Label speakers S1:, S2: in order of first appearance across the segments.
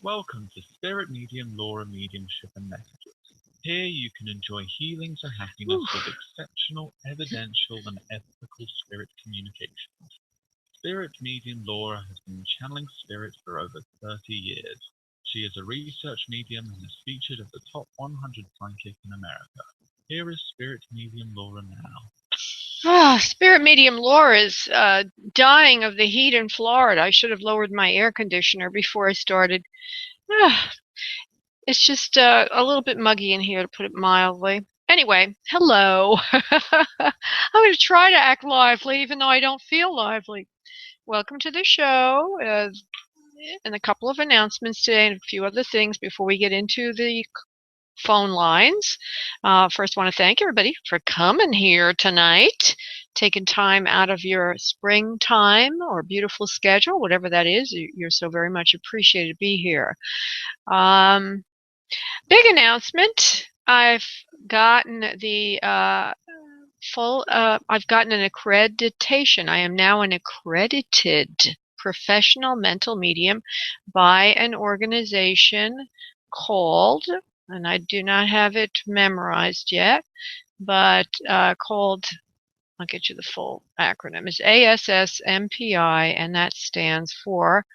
S1: Welcome to Spirit Medium, Laura Mediumship and Messages. Here you can enjoy healing to happiness with exceptional, evidential and ethical spirit communications. Spirit Medium Laura has been channeling spirit for over 30 years. She is a research medium and is featured as the top 100 psychic in America. Here is Spirit Medium Laura now.
S2: Spirit Medium Laura is dying of the heat in Florida. I should have lowered my air conditioner before I started. It's just a little bit muggy in here, to put it mildly. Anyway, hello. I'm going to try to act lively, even though I don't feel lively. Welcome to the show, and a couple of announcements today and a few other things before we get into the phone lines. First, want to thank everybody for coming here tonight, taking time out of your springtime or beautiful schedule, whatever that is. You're so very much appreciated to be here. Big announcement. I've gotten the I've gotten an accreditation. I am now an accredited professional mental medium by an organization called, and I do not have it memorized yet, but called, I'll get you the full acronym, it's ASSMPI, and that stands for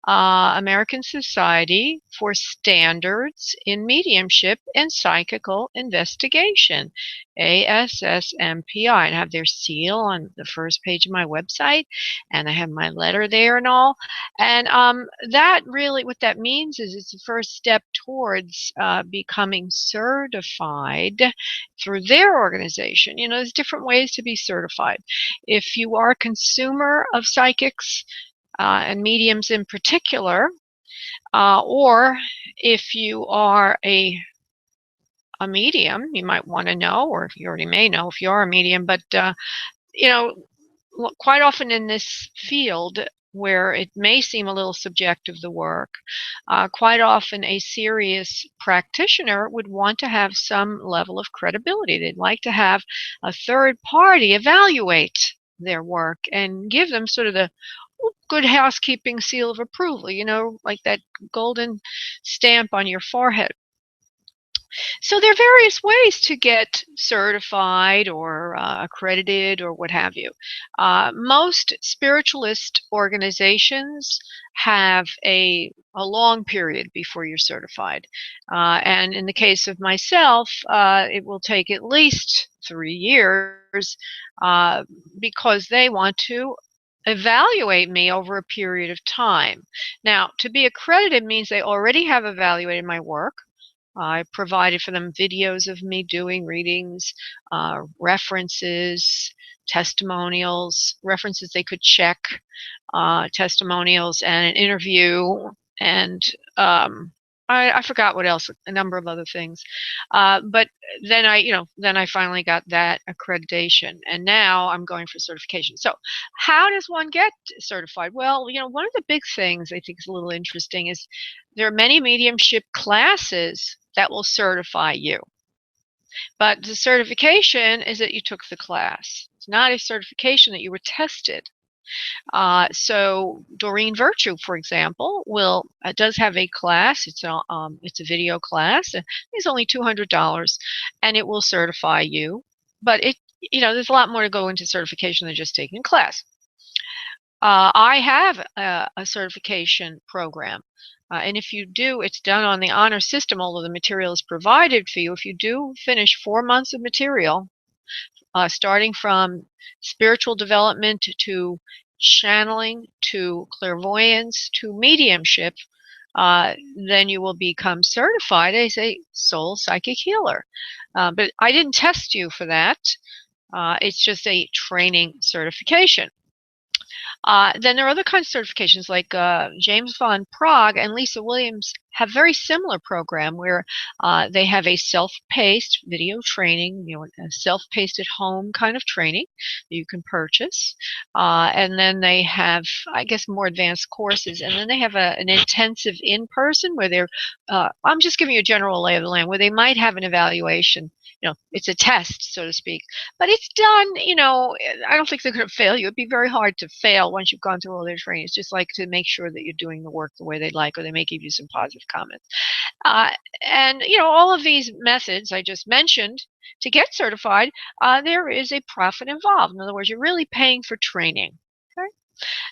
S2: American Society for Standards in Mediumship and Psychical Investigation, ASSMPI. And I have their seal on the first page of my website, and I have my letter there and all. And that really, what that means is it's the first step towards becoming certified through their organization. You know, there's different ways to be certified. If you are a consumer of psychics, and mediums in particular, or if you are a medium, you might want to know, or you already may know if you are a medium, but you know, quite often in this field where it may seem a little subjective, the work, quite often a serious practitioner would want to have some level of credibility. They'd like to have a third party evaluate their work and give them sort of the good housekeeping seal of approval, you know, like that golden stamp on your forehead. So there are various ways to get certified or accredited or what have you. Most spiritualist organizations have a long period before you're certified. And in the case of myself, it will take at least 3 years because they want to evaluate me over a period of time. Now, to be accredited means they already have evaluated my work. I provided for them videos of me doing readings, references, testimonials, references they could check, testimonials, and an interview, and I forgot what else, a number of other things. But then I finally got that accreditation, and now I'm going for certification. So how does one get certified? Well, you know, one of the big things I think is a little interesting is there are many mediumship classes that will certify you. But the certification is that you took the class. It's not a certification that you were tested. So Doreen Virtue, for example, does have a class. It's a video class. It's only $200, and it will certify you. But there's a lot more to go into certification than just taking a class. I have a certification program. And if you do, it's done on the honor system, although the material is provided for you. If you do finish 4 months of material, starting from spiritual development to channeling to clairvoyance to mediumship, then you will become certified as a soul psychic healer. But I didn't test you for that. It's just a training certification. Then there are other kinds of certifications like James von Prague and Lisa Williams have very similar program where they have a self-paced video training, a self-paced at home kind of training that you can purchase. And then they have, I guess, more advanced courses. And then they have an intensive in-person where they're, I'm just giving you a general lay of the land, where they might have an evaluation. It's a test, so to speak, but it's done. I don't think they're going to fail you. It'd be very hard to fail once you've gone through all their training. It's just like to make sure that you're doing the work the way they like, or they may give you some positive comments. Uh, and all of these methods I just mentioned to get certified, there is a profit involved. In other words, you're really paying for training. Okay?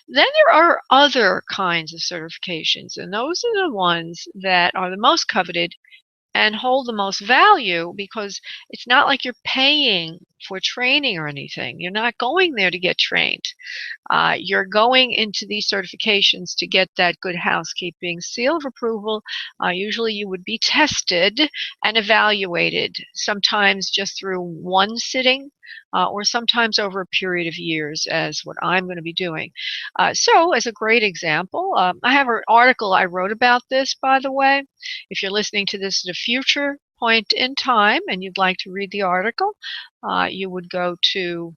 S2: Then there are other kinds of certifications, and those are the ones that are the most coveted and hold the most value, because it's not like you're paying for training or anything. You're not going there to get trained. You're going into these certifications to get that good housekeeping seal of approval. Usually you would be tested and evaluated, sometimes just through one sitting, or sometimes over a period of years, as what I'm going to be doing. So as a great example, I have an article I wrote about this, by the way. If you're listening to this at a future point in time and you'd like to read the article, you would go to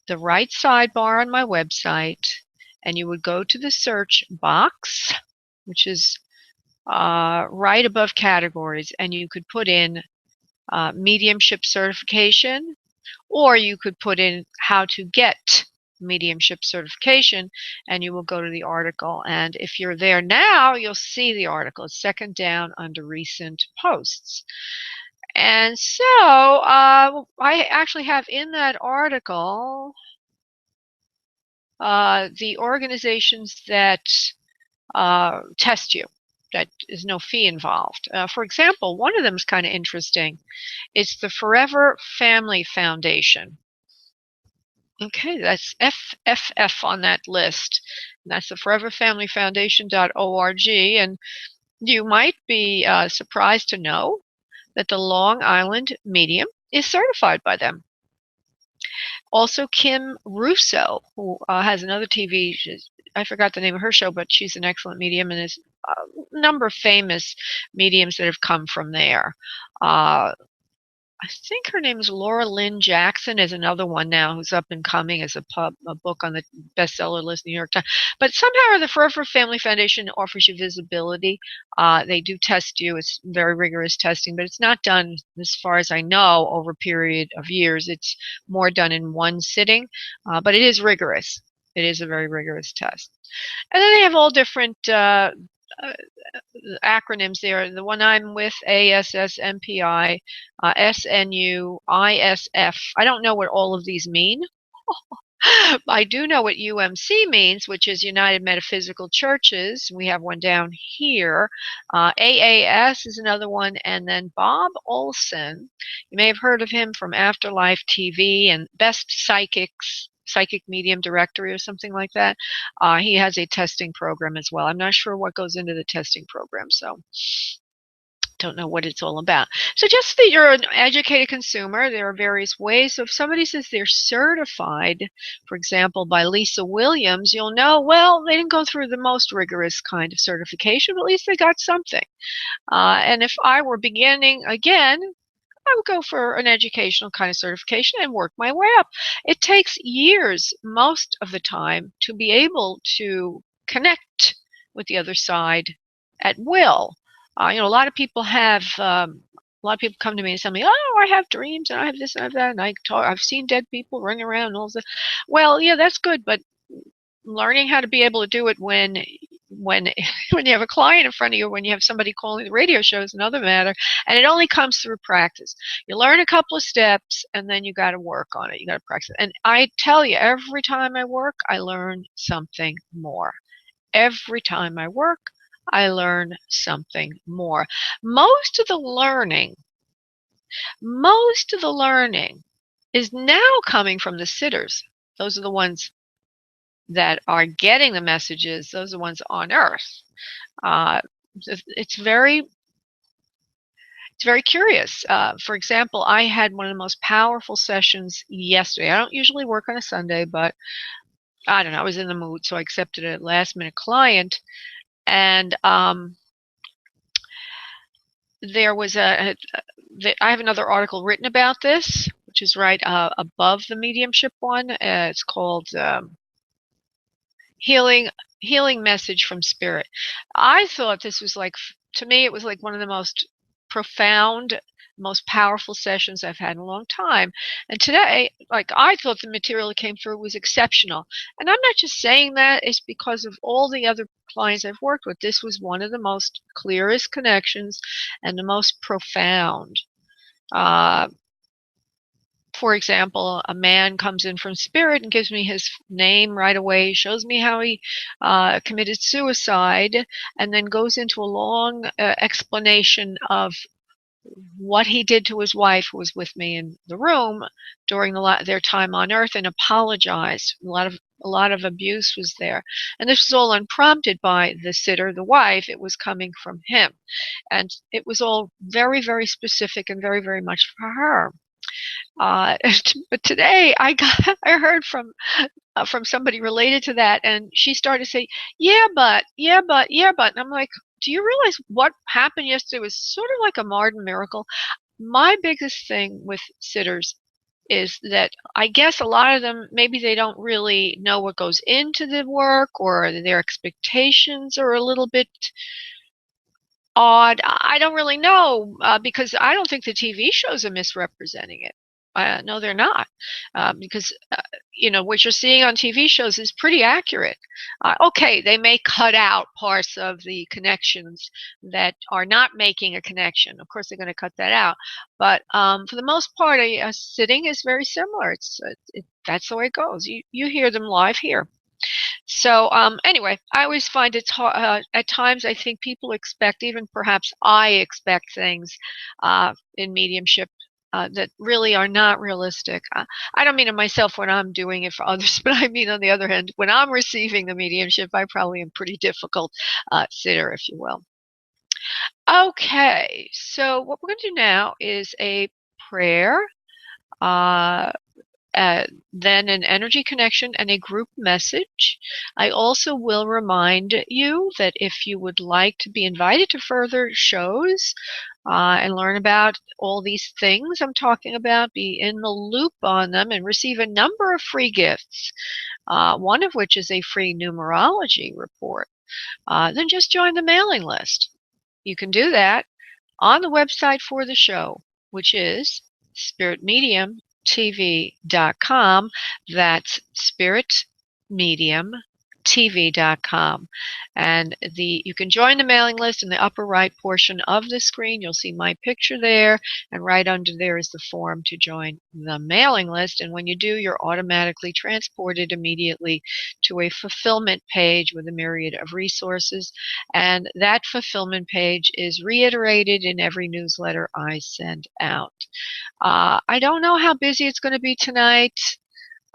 S2: the right sidebar on my website, and you would go to the search box, which is right above categories, and you could put in mediumship certification, or you could put in how to get mediumship certification, and you will go to the article. And if you're there now, you'll see the article. It's second down under recent posts. And so I actually have in that article the organizations that test you. That is no fee involved. For example, one of them is kind of interesting. It's the Forever Family Foundation. Okay, that's FFF on that list. And that's the foreverfamilyfoundation.org. And you might be surprised to know that the Long Island Medium is certified by them. Also, Kim Russo, who has another TV, I forgot the name of her show, but she's an excellent medium, and there's a number of famous mediums that have come from there. I think her name is Laura Lynn Jackson, is another one now who's up and coming as a book on the bestseller list, New York Times. But somehow the Forever Family Foundation offers you visibility. They do test you. It's very rigorous testing, but it's not done, as far as I know, over a period of years. It's more done in one sitting, but it is rigorous. It is a very rigorous test. And then they have all different acronyms there. The one I'm with, ASSMPI, SNU, ISF. I don't know what all of these mean. I do know what UMC means, which is United Metaphysical Churches. We have one down here. AAS is another one. And then Bob Olson, you may have heard of him from Afterlife TV and Best Psychic Medium Directory or something like that. He has a testing program as well. I'm not sure what goes into the testing program, so don't know what it's all about. So just that you're an educated consumer, there are various ways. So if somebody says they're certified, for example, by Lisa Williams, you'll know, well, they didn't go through the most rigorous kind of certification, but at least they got something. And if I were beginning again, I would go for an educational kind of certification and work my way up. It takes years, most of the time, to be able to connect with the other side at will. A lot of people come to me and tell me, "Oh, I have dreams and I have this and I have that, and I've seen dead people running around and all that." Well, yeah, that's good, but learning how to be able to do it when when you have a client in front of you, when you have somebody calling the radio show, is another matter, and it only comes through practice. You learn a couple of steps, and then you got to work on it. You got to practice. And I tell you, every time I work, I learn something more. Every time I work, I learn something more. Most of the learning is now coming from the sitters. Those are the ones that are getting the messages. Those are the ones on Earth. It's very curious. For example, I had one of the most powerful sessions yesterday. I don't usually work on a Sunday, but I don't know, I was in the mood, so I accepted a last-minute client. And there was I have another article written about this, which is right above the mediumship one. It's called healing message from spirit. I thought this was like, to me it was like one of the most profound, most powerful sessions I've had in a long time. And today, like, I thought the material that came through was exceptional. And I'm not just saying that, it's because of all the other clients I've worked with. This was one of the most clearest connections and the most profound. uh, for example, a man comes in from spirit and gives me his name right away, shows me how he committed suicide, and then goes into a long explanation of what he did to his wife, who was with me in the room during their time on Earth, and apologized. A lot of abuse was there, and this was all unprompted by the sitter, the wife. It was coming from him, and it was all very, very specific and very, very much for her. Uh, but today I heard from somebody related to that, and she started to say, "Yeah, but, yeah, but, yeah, but," and I'm like, "Do you realize what happened yesterday was sort of like a modern miracle?" My biggest thing with sitters is that I guess a lot of them, maybe they don't really know what goes into the work, or their expectations are a little bit odd. I don't really know, because I don't think the TV shows are misrepresenting it. No, they're not, because what you're seeing on TV shows is pretty accurate. Okay, they may cut out parts of the connections that are not making a connection. Of course, they're going to cut that out, but for the most part, a sitting is very similar. That's the way it goes. You hear them live here. So anyway, I always find it's hard. At times, I think people expect, even perhaps I expect things in mediumship that really are not realistic. I don't mean it myself when I'm doing it for others, but I mean, on the other hand, when I'm receiving the mediumship, I probably am pretty difficult sitter, if you will. Okay, so what we're going to do now is a prayer. Uh, then an energy connection and a group message. I also will remind you that if you would like to be invited to further shows and learn about all these things I'm talking about, be in the loop on them, and receive a number of free gifts, one of which is a free numerology report, then just join the mailing list. You can do that on the website for the show, which is spiritmediumtv.com. That's spiritmediumtv.com. And you can join the mailing list. In the upper right portion of the screen, you'll see my picture there, and right under there is the form to join the mailing list. And when you do, you're automatically transported immediately to a fulfillment page with a myriad of resources, and that fulfillment page is reiterated in every newsletter I send out. I don't know how busy it's going to be tonight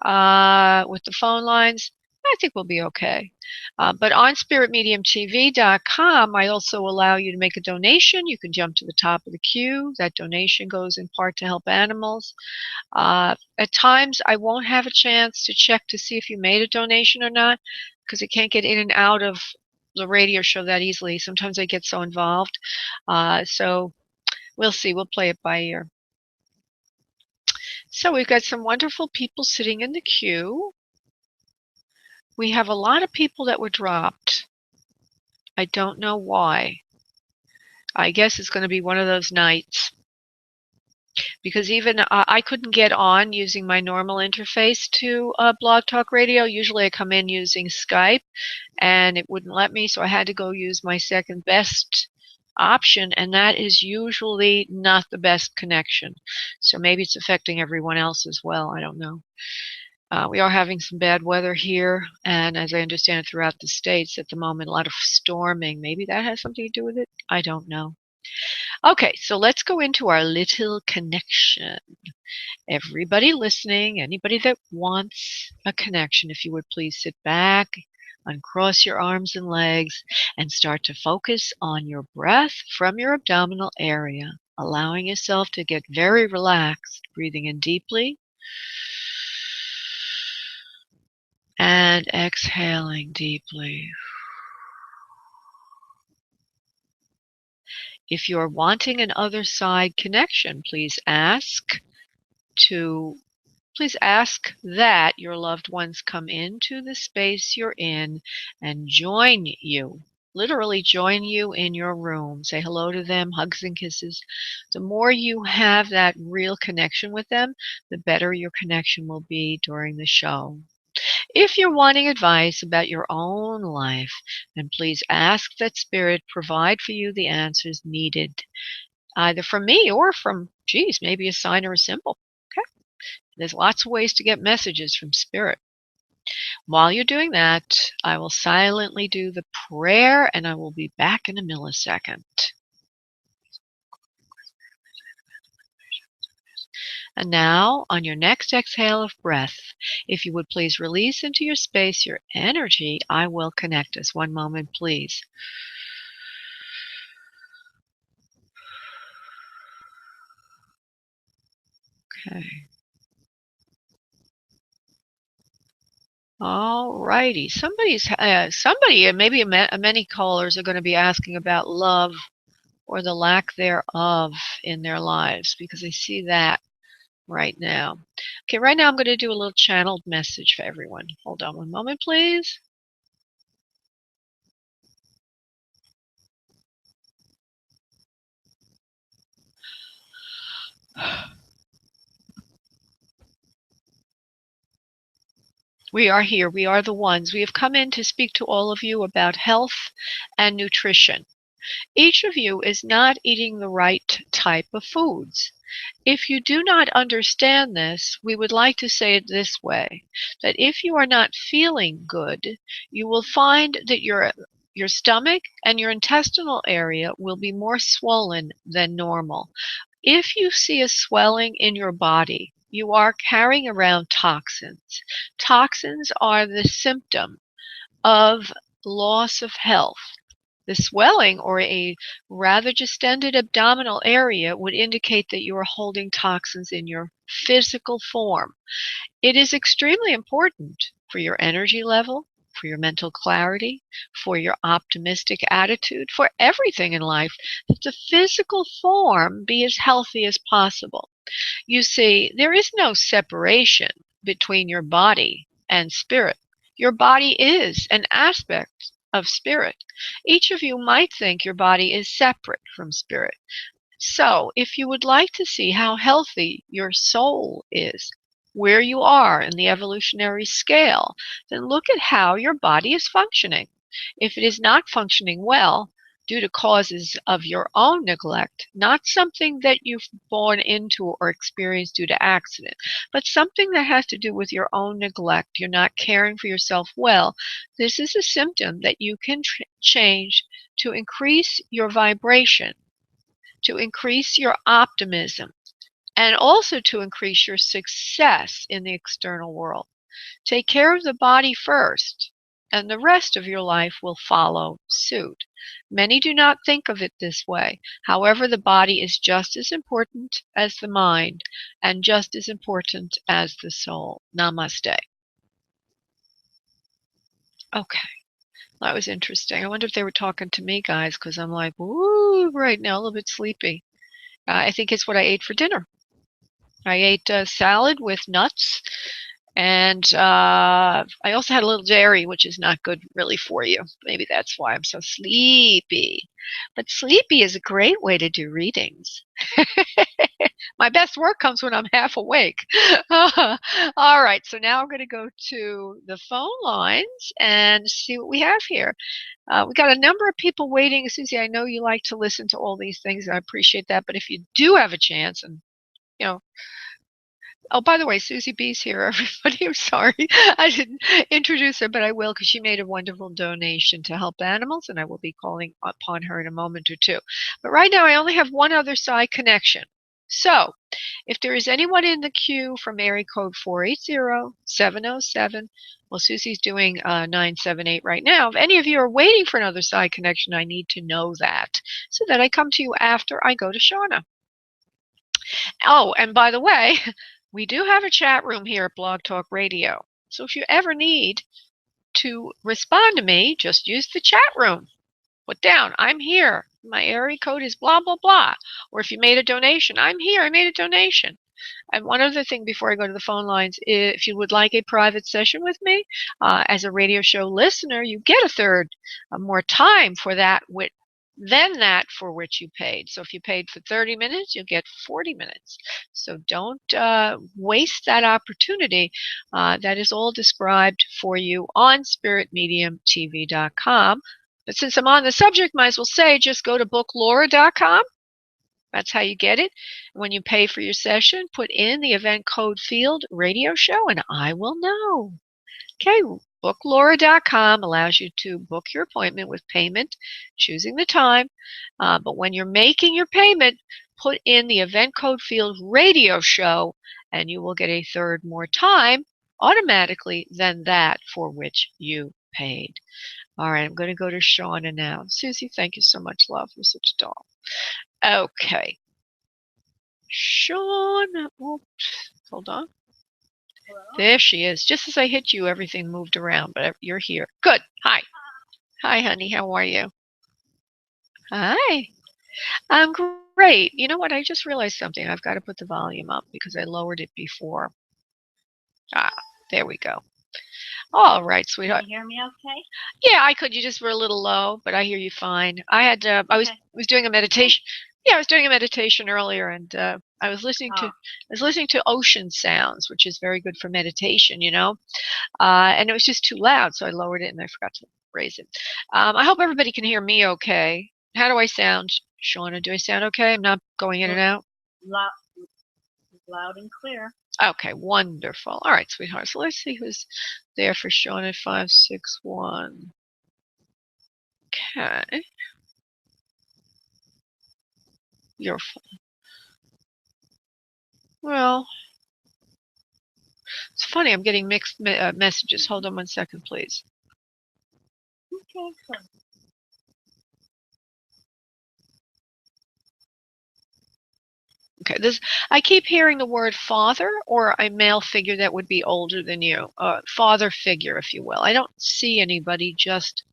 S2: with the phone lines. I think we'll be okay. But on spiritmediumtv.com, I also allow you to make a donation. You can jump to the top of the queue. That donation goes in part to help animals. At times, I won't have a chance to check to see if you made a donation or not, because I can't get in and out of the radio show that easily. Sometimes I get so involved. So we'll see. We'll play it by ear. So we've got some wonderful people sitting in the queue. We have a lot of people that were dropped. I don't know why. I guess it's going to be one of those nights, because even I couldn't get on using my normal interface to Blog Talk Radio. Usually I come in using Skype, and it wouldn't let me, so I had to go use my second best option, and that is usually not the best connection. So maybe it's affecting everyone else as well. I don't know. We are having some bad weather here, and as I understand it, throughout the states at the moment, a lot of storming. Maybe that has something to do with it. I don't know. Okay, so let's go into our little connection. Everybody listening, anybody that wants a connection, if you would please sit back, uncross your arms and legs, and start to focus on your breath from your abdominal area, allowing yourself to get very relaxed, breathing in deeply and exhaling deeply. If you're wanting an other side connection, please ask that your loved ones come into the space you're in and join you. Literally join you in your room. Say hello to them, hugs and kisses. The more you have that real connection with them, the better your connection will be during the show. If you're wanting advice about your own life, then please ask that Spirit provide for you the answers needed, either from me or from, maybe a sign or a symbol. Okay? There's lots of ways to get messages from Spirit. While you're doing that, I will silently do the prayer and I will be back in a millisecond. And now, on your next exhale of breath, if you would please release into your space your energy, I will connect us. One moment, please. Okay. All righty. Maybe many callers are going to be asking about love or the lack thereof in their lives, because I see that right now. Okay, right now I'm going to do a little channeled message for everyone. Hold on one moment, please. We are here. We are the ones. We have come in to speak to all of you about health and nutrition. Each of you is not eating the right type of foods. If you do not understand this, we would like to say it this way, that if you are not feeling good, you will find that your stomach and your intestinal area will be more swollen than normal. If you see a swelling in your body, you are carrying around toxins. Toxins are the symptom of loss of health. The swelling or a rather distended abdominal area would indicate that you are holding toxins in your physical form. It is extremely important for your energy level, for your mental clarity, for your optimistic attitude, for everything in life, that the physical form be as healthy as possible. You see, there is no separation between your body and spirit. Your body is an aspect of spirit. Each of you might think your body is separate from spirit. So, if you would like to see how healthy your soul is, where you are in the evolutionary scale, then look at how your body is functioning. If it is not functioning well, due to causes of your own neglect, not something that you've born into or experienced due to accident, but something that has to do with your own neglect, you're not caring for yourself well, this is a symptom that you can change to increase your vibration, to increase your optimism, and also to increase your success in the external world. Take care of the body first, and the rest of your life will follow suit. Many do not think of it this way. However, the body is just as important as the mind and just as important as the soul. Namaste. Okay, that was interesting. I wonder if they were talking to me, guys, because I'm like, woo, right now, a little bit sleepy. I think it's what I ate for dinner. I ate salad with nuts, and I also had a little dairy, which is not good really for you. Maybe that's why I'm so sleepy. But sleepy is a great way to do readings. My best work comes when I'm half awake. All right, so now I'm going to go to the phone lines and see what we have here. We got a number of people waiting. Susie, I know you like to listen to all these things, and I appreciate that. But if you do have a chance, and you know, oh, by the way, Susie B's here, everybody. I'm sorry I didn't introduce her, but I will, because she made a wonderful donation to help animals, and I will be calling upon her in a moment or two. But right now, I only have one other side connection. So, if there is anyone in the queue from area code 480-707, well, Susie's doing 978 right now. If any of you are waiting for another side connection, I need to know that, so that I come to you after I go to Shauna. Oh, and by the way, we do have a chat room here at Blog Talk Radio. So if you ever need to respond to me, just use the chat room. Put down, I'm here. my area code is blah, blah, blah. Or if you made a donation, I'm here, I made a donation. And one other thing before I go to the phone lines, if you would like a private session with me, as a radio show listener, you get a third more time for that than that for which you paid. So if you paid for 30 minutes, you'll get 40 minutes. So don't waste that opportunity. That is all described for you on spiritmediumtv.com. But since I'm on the subject, might as well say just go to booklaura.com. That's how you get it. When you pay for your session, put in the event code field radio show and I will know. Okay, booklaura.com allows you to book your appointment with payment, choosing the time. But when you're making your payment, put in the event code field radio show and you will get a third more time automatically than that for which you paid. All right, I'm going to go to Shauna now. Susie, thank you so much, love. You're such a doll. Okay. Shauna, oops, hold on.
S3: Hello?
S2: There she is. Just as I hit you, everything moved around, but you're here. Good. Hi. Hi, honey. How are you? Hi. I'm great. You know what? I just realized something. I've got to put the volume up because I lowered it before. There we go. All right, sweetheart.
S3: Can you hear me okay?
S2: Yeah, I could. You just were a little low, but I hear you fine. I was doing a meditation. Yeah, I was doing a meditation earlier, and I was listening to ocean sounds, which is very good for meditation, you know. And it was just too loud, so I lowered it and I forgot to raise it. I hope everybody can hear me okay. How do I sound, Shauna? Do I sound okay? I'm not going in and out?
S3: Loud and clear.
S2: Okay, wonderful. All right, sweetheart. So let's see who's there for Shauna 561. Okay. You're fine. Well, it's funny. I'm getting mixed messages. Hold on 1 second, please.
S3: Okay, good.
S2: Okay, I keep hearing the word father or a male figure that would be older than you. Father figure, if you will. I don't see anybody just...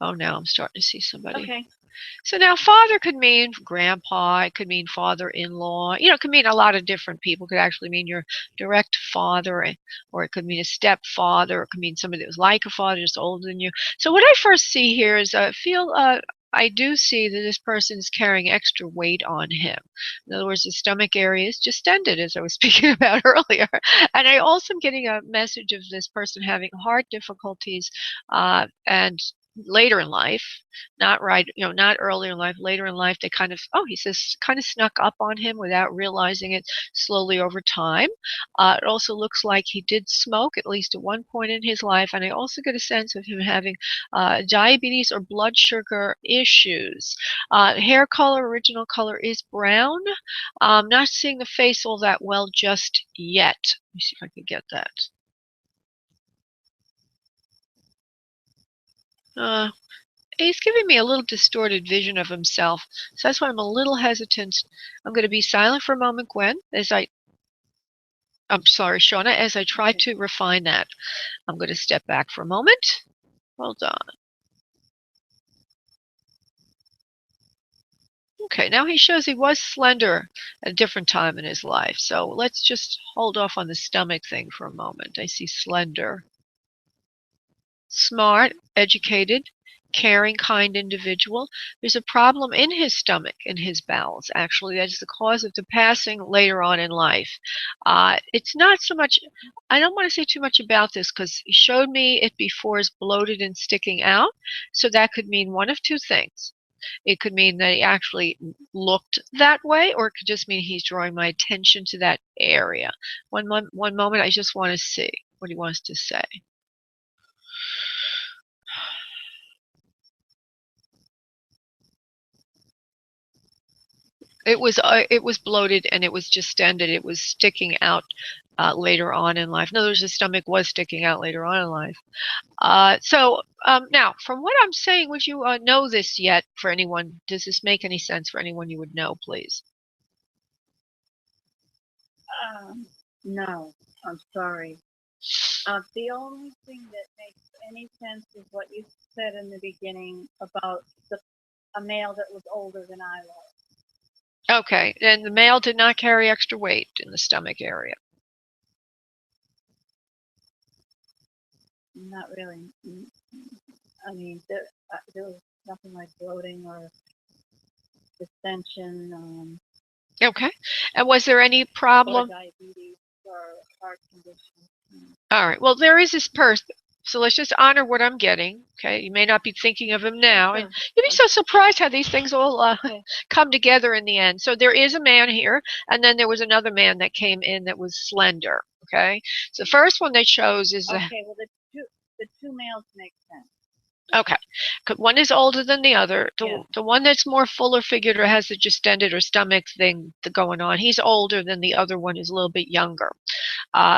S2: Oh, now I'm starting to see somebody.
S3: Okay.
S2: So now father could mean grandpa, it could mean father-in-law, you know, it could mean a lot of different people. It could actually mean your direct father, or it could mean a stepfather, or it could mean somebody that was like a father, just older than you. So what I first see here is I do see that this person is carrying extra weight on him. In other words, the stomach area is distended, as I was speaking about earlier. And I also am getting a message of this person having heart difficulties and later in life, not right, you know, not earlier in life, later in life, they kind of, he says, kind of snuck up on him without realizing it slowly over time. It also looks like he did smoke at least at one point in his life, and I also get a sense of him having diabetes or blood sugar issues. Hair color, original color is brown. Not seeing the face all that well just yet. Let me see if I can get that. He's giving me a little distorted vision of himself, so that's why I'm a little hesitant. I'm going to be silent for a moment, Gwen, I'm sorry, Shauna, as I try to refine that. I'm going to step back for a moment. Hold on. Okay, now he shows he was slender at a different time in his life, so let's just hold off on the stomach thing for a moment. I see slender. Smart, educated, caring, kind individual. There's a problem in his stomach, in his bowels, actually. That is the cause of the passing later on in life. It's not so much, I don't want to say too much about this because he showed me it before as bloated and sticking out. So that could mean one of two things. It could mean that he actually looked that way, or it could just mean he's drawing my attention to that area. One moment, I just want to see what he wants to say. It was bloated and it was distended. It was sticking out later on in life. In other words, the stomach was sticking out later on in life. Now, from what I'm saying, would you know this yet for anyone? Does this make any sense for anyone you would know, please?
S3: No, I'm sorry. The only thing that makes any sense is what you said in the beginning about the a male that was older than I was.
S2: Okay, and the male did not carry extra weight in the stomach area.
S3: Not really. I mean, there was nothing like bloating or distension.
S2: Okay, and was there any
S3: Or
S2: problem?
S3: diabetes or heart condition.
S2: All right, well, there is this person. So let's just honor what I'm getting. Okay, you may not be thinking of him now, and you'd be so surprised how these things all come together in the end. So there is a man here, and then there was another man that came in that was slender. Okay, so the first one they chose is
S3: Okay, well, the two males make sense.
S2: okay. One is older than the other.
S3: Yeah.
S2: The one that's more fuller figured or has the distended or stomach thing going on, he's older than the other one, is a little bit younger.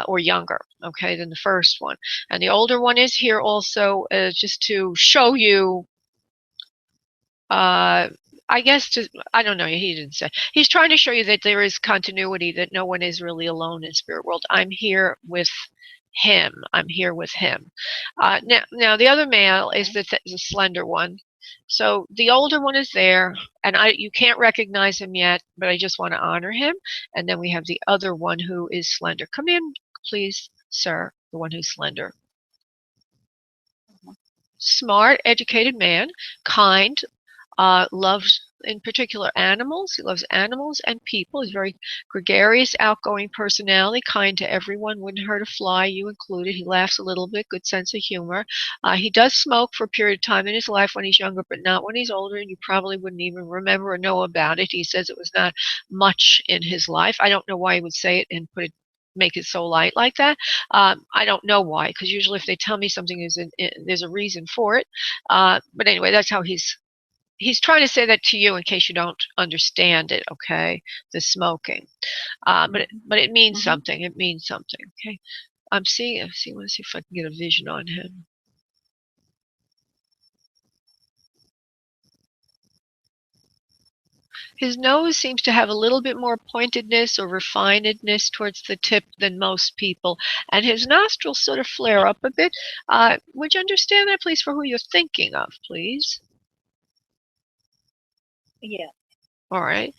S2: Or younger, okay, than the first one. And the older one is here also just to show you, I guess, I don't know, he didn't say. He's trying to show you that there is continuity, that no one is really alone in spirit world. I'm here with him. I'm here with him. Now the other male is the slender one. So the older one is there, and you can't recognize him yet, but I just want to honor him. And then we have the other one who is slender. Come in, please, sir, the one who's slender. Smart, educated man, kind, loves in particular animals. He loves animals and people. He's very gregarious, outgoing personality, kind to everyone, wouldn't hurt a fly, you included. He laughs a little bit, good sense of humor. He does smoke for a period of time in his life when he's younger, but not when he's older, and you probably wouldn't even remember or know about it. He says it was not much in his life. I don't know why he would say it and make it so light like that. I don't know why, because usually if they tell me something, there's a reason for it. But anyway, that's how he's trying to say that to you in case you don't understand it, okay? The smoking. But it means something. It means something, okay? I want to see if I can get a vision on him. His nose seems to have a little bit more pointedness or refinedness towards the tip than most people, and his nostrils sort of flare up a bit. Would you understand that, please, for who you're thinking of, please?
S3: Yeah.
S2: All right.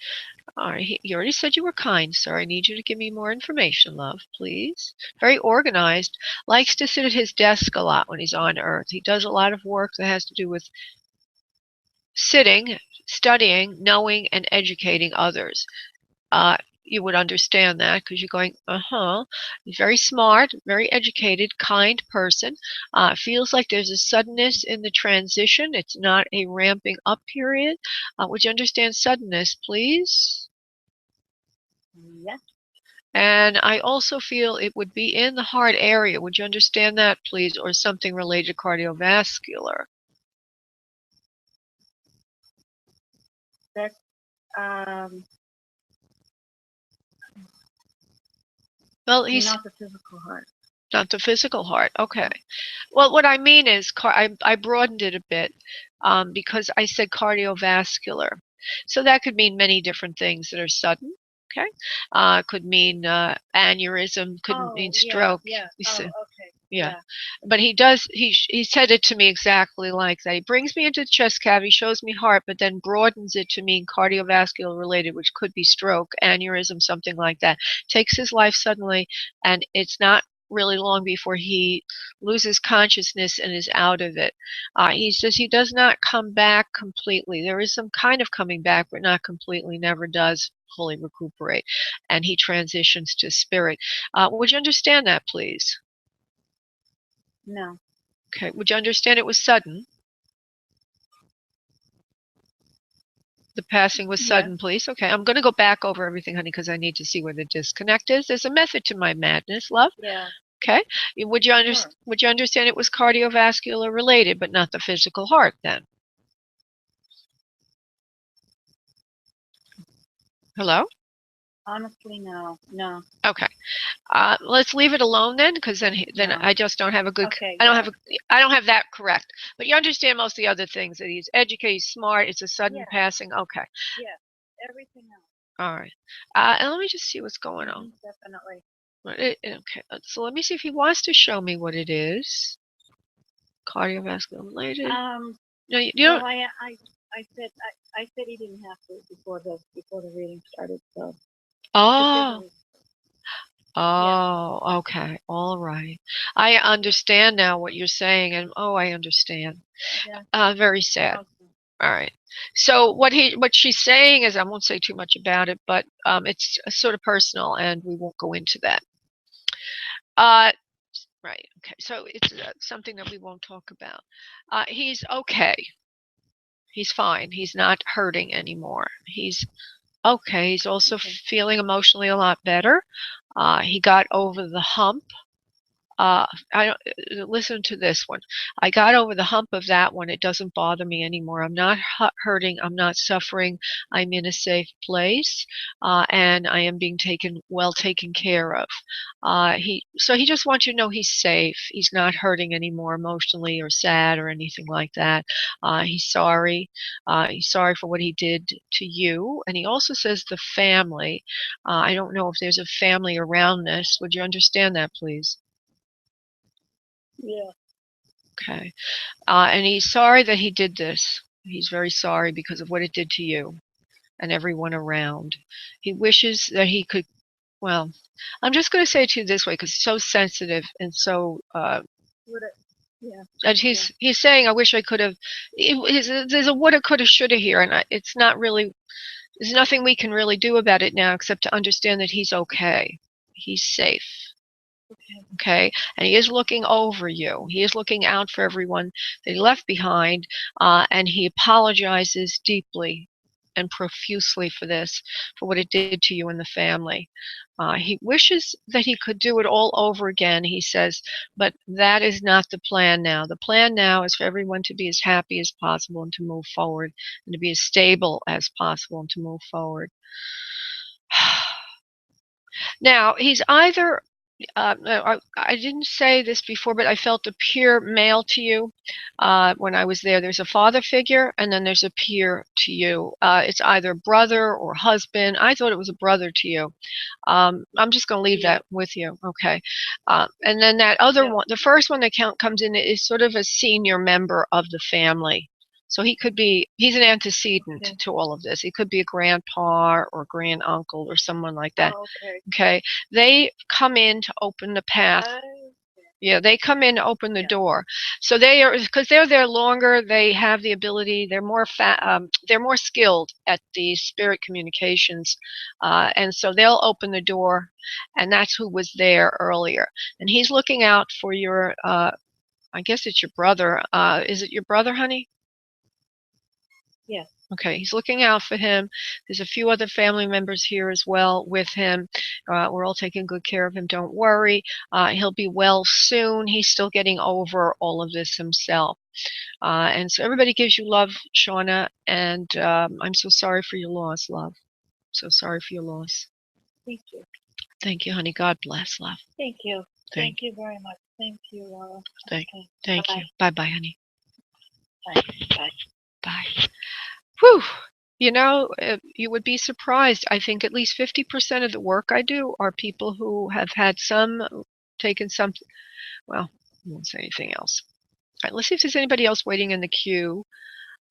S2: All right. You already said you were kind, sir. I need you to give me more information, love, please. Very organized. Likes to sit at his desk a lot when he's on Earth. He does a lot of work that has to do with sitting, studying, knowing, and educating others. You would understand that because you're going, He's very smart, very educated, kind person. Feels like there's a suddenness in the transition. It's not a ramping up period. Would you understand suddenness, please?
S3: Yes.
S2: And I also feel it would be in the heart area. Would you understand that, please? Or something related to cardiovascular.
S3: That's
S2: well, he's
S3: not the physical heart.
S2: Not the physical heart. Okay. Well, what I mean is, I broadened it a bit because I said cardiovascular. So that could mean many different things that are sudden. Okay. Could mean aneurysm. Could mean stroke.
S3: Yeah. Okay.
S2: Yeah. But he said it to me exactly like that. He brings me into the chest cavity, shows me heart, but then broadens it to mean cardiovascular related, which could be stroke, aneurysm, something like that. Takes his life suddenly, and it's not really long before he loses consciousness and is out of it. He says he does not come back completely. There is some kind of coming back, but not completely, never does fully recuperate. And he transitions to spirit. Would you understand that, please?
S3: No.
S2: Okay. Would you understand it was sudden? The passing was sudden, please. Okay. I'm going to go back over everything, honey, because I need to see where the disconnect is. There's a method to my madness, love.
S3: Yeah.
S2: Okay. Would you understand it was cardiovascular related, but not the physical heart then? Hello?
S3: Honestly, no.
S2: Okay. Let's leave it alone then, because then
S3: No.
S2: I just don't have a good.
S3: Okay,
S2: I don't have that correct. But you understand most of the other things, that he's educated, he's smart. It's a sudden passing. Okay.
S3: Yeah. Everything else.
S2: All right. And let me just see what's going on.
S3: Definitely.
S2: Okay. So let me see if he wants to show me what it is. Cardiovascular related.
S3: No,
S2: you don't.
S3: I said he didn't have to before the reading started. So
S2: Oh,
S3: specifically,
S2: oh, okay, all right. I understand now what you're saying, and I understand.
S3: yeah.
S2: Very sad.
S3: Okay.
S2: All right. So what she's saying is, I won't say too much about it, but it's sort of personal, and we won't go into that. Right. Okay. So it's something that we won't talk about. He's okay. He's fine. He's not hurting anymore. He's okay. He's also
S3: Okay.
S2: feeling emotionally a lot better. He got over the hump. I don't listen to this one. I got over the hump of that one. It doesn't bother me anymore. I'm not hurting. I'm not suffering. I'm in a safe place, and I am being well taken care of. He just wants you to know he's safe. He's not hurting anymore emotionally or sad or anything like that. He's sorry. He's sorry for what he did to you, and he also says the family. I don't know if there's a family around this. Would you understand that, please?
S3: Yeah.
S2: Okay. And he's sorry that he did this. He's very sorry because of what it did to you and everyone around. He wishes that he could, well, I'm just going to say it to you this way because it's so sensitive and so,
S3: Yeah.
S2: and he's saying, I wish I could have, there's a woulda, coulda, shoulda here, and it's not really, there's nothing we can really do about it now except to understand that he's okay. He's safe. Okay, and he is looking over you. He is looking out for everyone that he left behind, and he apologizes deeply and profusely for this, for what it did to you and the family. He wishes that he could do it all over again, he says, but that is not the plan now. The plan now is for everyone to be as happy as possible and to move forward, and to be as stable as possible and to move forward. Now, he's either no, I didn't say this before, but I felt a peer male to you when I was there. There's a father figure, and then there's a peer to you. It's either brother or husband. I thought it was a brother to you. I'm just going to leave that with you, okay? And then that other one, the first one that comes in is sort of a senior member of the family. So he's an antecedent to all of this. He could be a grandpa or grand uncle or someone like that.
S3: Oh, okay.
S2: Okay. They come in to open the path. Yeah, they come in to open the door. So they are, because they're there longer. They have the ability. They're more skilled at the spirit communications, and so they'll open the door, and that's who was there earlier. And he's looking out for your. I guess it's your brother. Is it your brother, honey?
S3: Yes.
S2: Okay, he's looking out for him. There's a few other family members here as well with him. We're all taking good care of him. Don't worry. He'll be well soon. He's still getting over all of this himself. And so everybody gives you love, Shauna, and I'm so sorry for your loss, love. So sorry for your loss.
S3: Thank you.
S2: Thank you, honey. God bless, love.
S3: Thank you. Thank you very much. Thank you, Laura.
S2: Thank you. Bye-bye, honey.
S3: Bye. Bye.
S2: Bye. Whew. You know, you would be surprised. I think at least 50% of the work I do are people who have had taken some, well, I won't say anything else. All right, let's see if there's anybody else waiting in the queue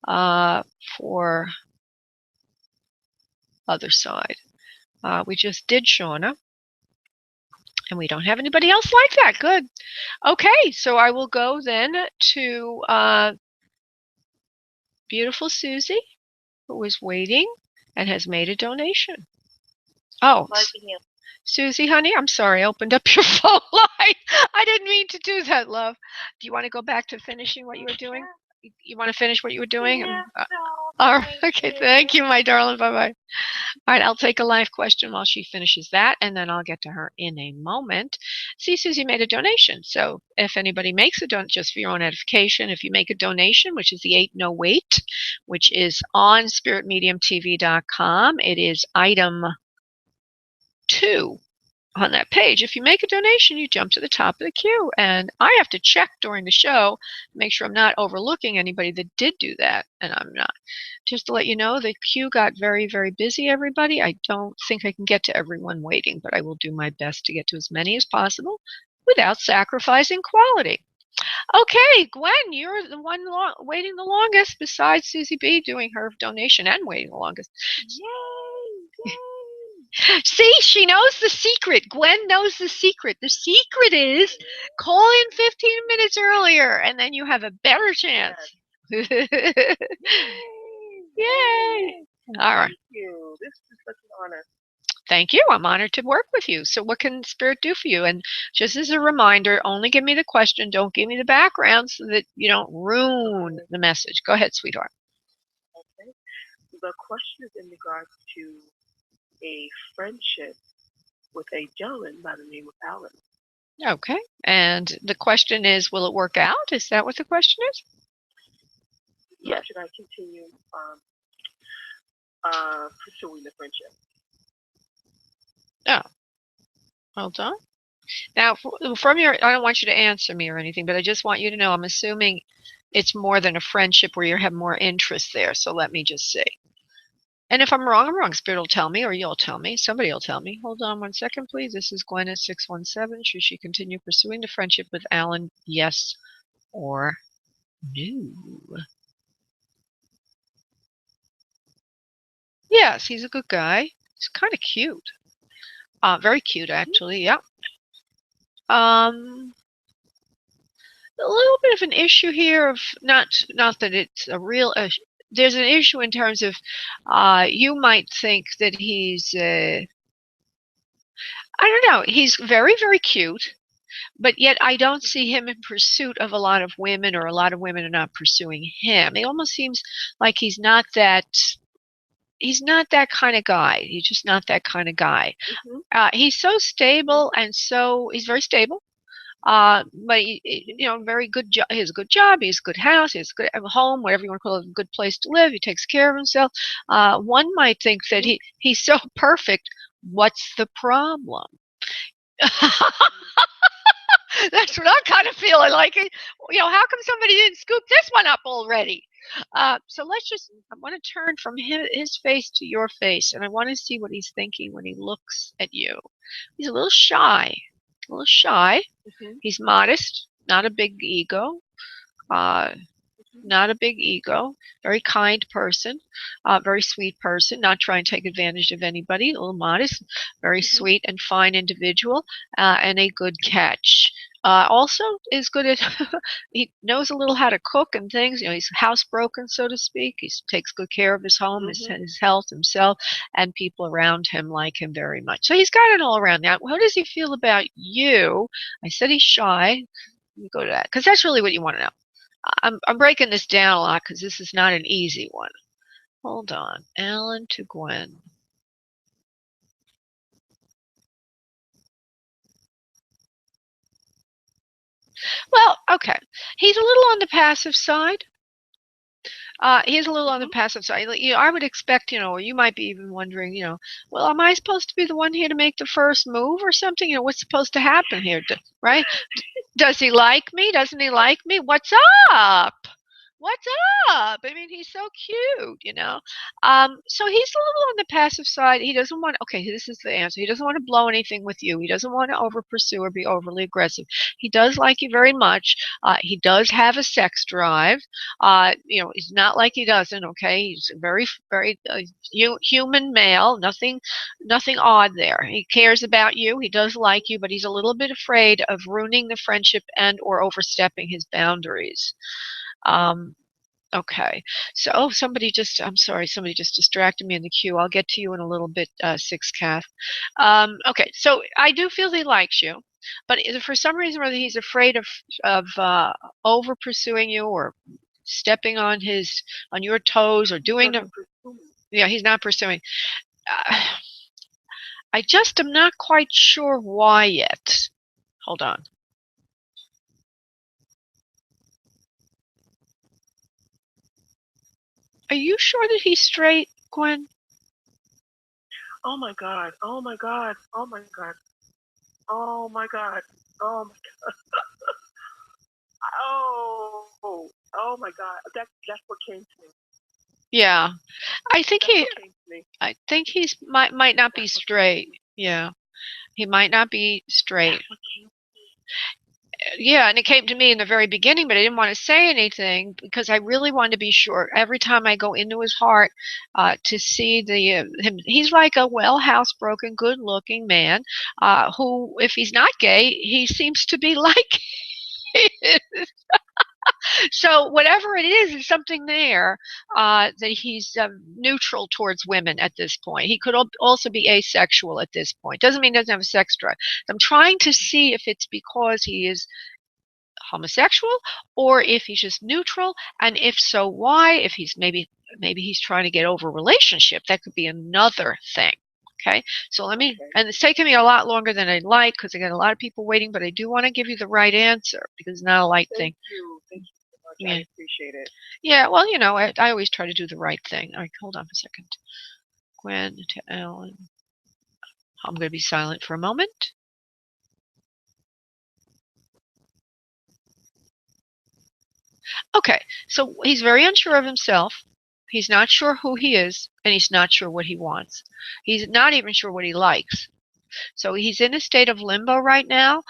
S2: for other side. We just did Shauna, and we don't have anybody else like that. Good. Okay, so I will go then to beautiful Susie, who is waiting and has made a donation. Oh, Susie, honey, I'm sorry. I opened up your phone line. I didn't mean to do that, love. Do you want to go back to finishing what you were doing? You want to finish what you were doing?
S3: Yeah,
S2: all right. Okay, thank you, my darling. Bye-bye. All right, I'll take a live question while she finishes that, and then I'll get to her in a moment. See, Susie made a donation. So if anybody makes a donation, just for your own edification, if you make a donation, which is the 808, which is on spiritmediumtv.com, it is item 2 on that page. If you make a donation, you jump to the top of the queue, and I have to check during the show, make sure I'm not overlooking anybody that did do that, and I'm not. Just to let you know, the queue got very, very busy, everybody. I don't think I can get to everyone waiting, but I will do my best to get to as many as possible without sacrificing quality. Okay, Gwen, you're the one waiting the longest besides Susie B doing her donation and waiting the longest.
S3: Yay! Yay!
S2: See, she knows the secret. Gwen knows the secret. The secret is call in 15 minutes earlier and then you have a better chance.
S3: Yay!
S2: Yay! All right.
S3: Thank you. This is such an honor.
S2: Thank you. I'm honored to work with you. So what can Spirit do for you? And just as a reminder, only give me the question. Don't give me the background so that you don't ruin the message. Go ahead, sweetheart.
S3: Okay. The question is in regards to a friendship with a gentleman by the name of Alan.
S2: Okay. And the question is, will it work out? Is that what the question is?
S3: Yes. Should I continue pursuing the friendship?
S2: Oh. Hold on. Now, from your, I don't want you to answer me or anything, but I just want you to know, I'm assuming it's more than a friendship where you have more interest there. So let me just see. And if I'm wrong. Spirit will tell me or you'll tell me. Somebody will tell me. Hold on one second, please. This is Gwen at 617. Should she continue pursuing the friendship with Alan? Yes or no? Yes, he's a good guy. He's kind of cute. Very cute, actually. Yeah. A little bit of an issue here of not that it's a real there's an issue in terms of you might think that he's I don't know, he's very, very cute, but yet I don't see him in pursuit of a lot of women, or a lot of women are not pursuing him. It almost seems like he's not that kind of guy. He's just not that kind of guy. He's so stable, and so he's very stable. But he very good job. He has a good job. He has a good house. He has a good home, whatever you want to call it, a good place to live. He takes care of himself. One might think that he's so perfect. What's the problem? That's what I'm kind of feeling like. How come somebody didn't scoop this one up already? So I want to turn from his face to your face, and I want to see what he's thinking when he looks at you. He's a little shy. He's modest, not a big ego. Not a big ego, very kind person, very sweet person, not trying to take advantage of anybody, a little modest, very sweet and fine individual, and a good catch. Also is good at, he knows a little how to cook and things. He's housebroken, so to speak. He takes good care of his home, his health, himself, and people around him like him very much. So he's got it all around. Now, how does he feel about you? I said he's shy. Let me go to that, because that's really what you want to know. I'm breaking this down a lot because this is not an easy one. Hold on. Alan to Gwen. Well, okay. He's a little on the passive side. He's a little on the passive side. I would expect, or you might be even wondering, well, am I supposed to be the one here to make the first move or something? What's supposed to happen here, right? Does he like me? Doesn't he like me? What's up? What's up? I mean, he's so cute, So he's a little on the passive side. He doesn't want, okay, this is the answer. He doesn't want to blow anything with you. He doesn't want to over pursue or be overly aggressive. He does like you very much. He does have a sex drive. He's not like he doesn't, okay? He's a very, very human male. Nothing odd there. He cares about you. He does like you, but he's a little bit afraid of ruining the friendship and or overstepping his boundaries. Okay. So, I'm sorry, somebody just distracted me in the queue. I'll get to you in a little bit, 6 Kath. Okay, so I do feel he likes you, but for some reason or other he's afraid of over pursuing you or stepping on your toes or doing he's not pursuing. I just am not quite sure why yet. Hold on. Are you sure that he's straight, Gwen?
S3: Oh my God. Oh my God. Oh my God. Oh my God. Oh my God. Oh my God. That's what came to me.
S2: Yeah. I think he's might not be straight. Yeah. He might not be straight. Yeah, and it came to me in the very beginning, but I didn't want to say anything because I really wanted to be sure. Every time I go into his heart to see him, he's like a well housebroken, good-looking man who, if he's not gay, he seems to be like. So whatever it is, there's something there that he's neutral towards women at this point. He could also be asexual at this point. Doesn't mean he doesn't have a sex drive. I'm trying to see if it's because he is homosexual or if he's just neutral, and if so, why. If he's maybe he's trying to get over a relationship, that could be another thing. Okay, so let me, and it's taken me a lot longer than I'd like because I got a lot of people waiting, but I do want to give you the right answer because it's not a light thing.
S3: Thank you so much. Yeah. I appreciate it.
S2: Yeah, well, I always try to do the right thing. All right, hold on for a second. Gwen to Ellen. I'm going to be silent for a moment. Okay, so he's very unsure of himself. He's not sure who he is, and he's not sure what he wants. He's not even sure what he likes. So he's in a state of limbo right now.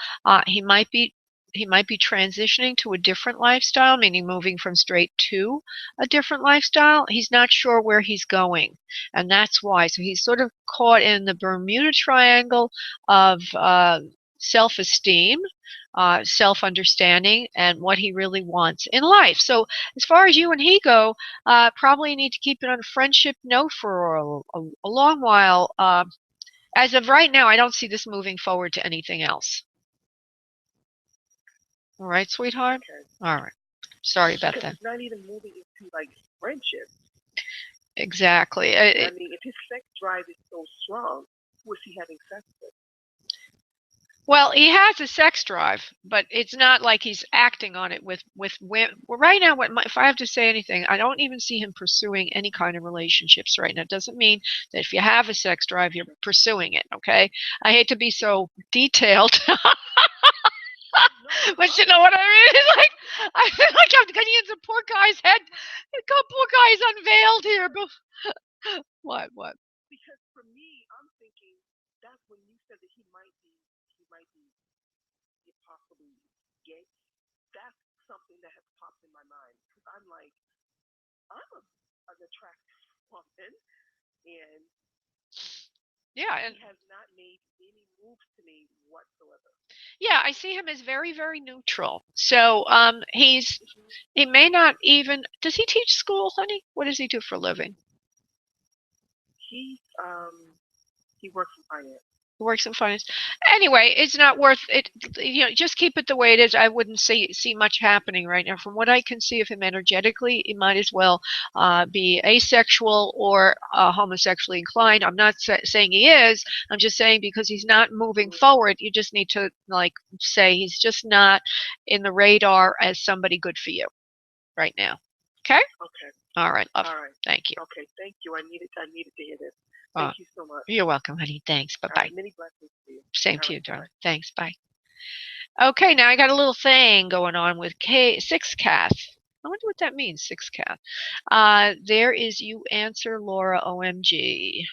S2: He might be transitioning to a different lifestyle, meaning moving from straight to a different lifestyle. He's not sure where he's going, and that's why. So he's sort of caught in the Bermuda Triangle of self-esteem, self-understanding, and what he really wants in life. So as far as you and he go, probably need to keep it on a friendship note for a long while. As of right now, I don't see this moving forward to anything else. All right, sweetheart? Okay. All right. Sorry about that.
S3: It's not even moving into like friendship.
S2: Exactly.
S3: I mean, if his sex drive is so strong, who is he having sex with?
S2: Well, he has a sex drive, but it's not like he's acting on it with women. Well, right now, if I have to say anything, I don't even see him pursuing any kind of relationships right now. It doesn't mean that if you have a sex drive, you're pursuing it, okay? I hate to be so detailed. But you know what I mean? It's like, I feel like I'm getting into poor guy's head. Poor guy's unveiled here. But what?
S3: Because for me, I'm thinking that's when you said that he might be possibly gay. That's something that has popped in my mind because I'm like, I'm an attractive woman, and
S2: yeah,
S3: he has not made any moves to me whatsoever.
S2: Yeah, I see him as very, very neutral. So he may not even. Does he teach school, honey? What does he do for a living?
S3: He works in finance.
S2: Works in finance. Anyway, it's not worth it. Just keep it the way it is. I wouldn't see much happening right now. From what I can see of him energetically, he might as well be asexual or homosexually inclined. I'm not saying he is. I'm just saying because he's not moving forward, you just need to say he's just not in the radar as somebody good for you right now. Okay?
S3: Okay.
S2: All right, love.
S3: All right.
S2: Thank you.
S3: Okay, thank you. I needed to hear this. Thank you so much.
S2: You're welcome, honey. Thanks. Bye-bye.
S3: Many blessings to you.
S2: Same to you, darling. Thanks. Bye. Okay, now I got a little thing going on with Six Cath. I wonder what that means, Six Cath. There is you answer, Laura, OMG.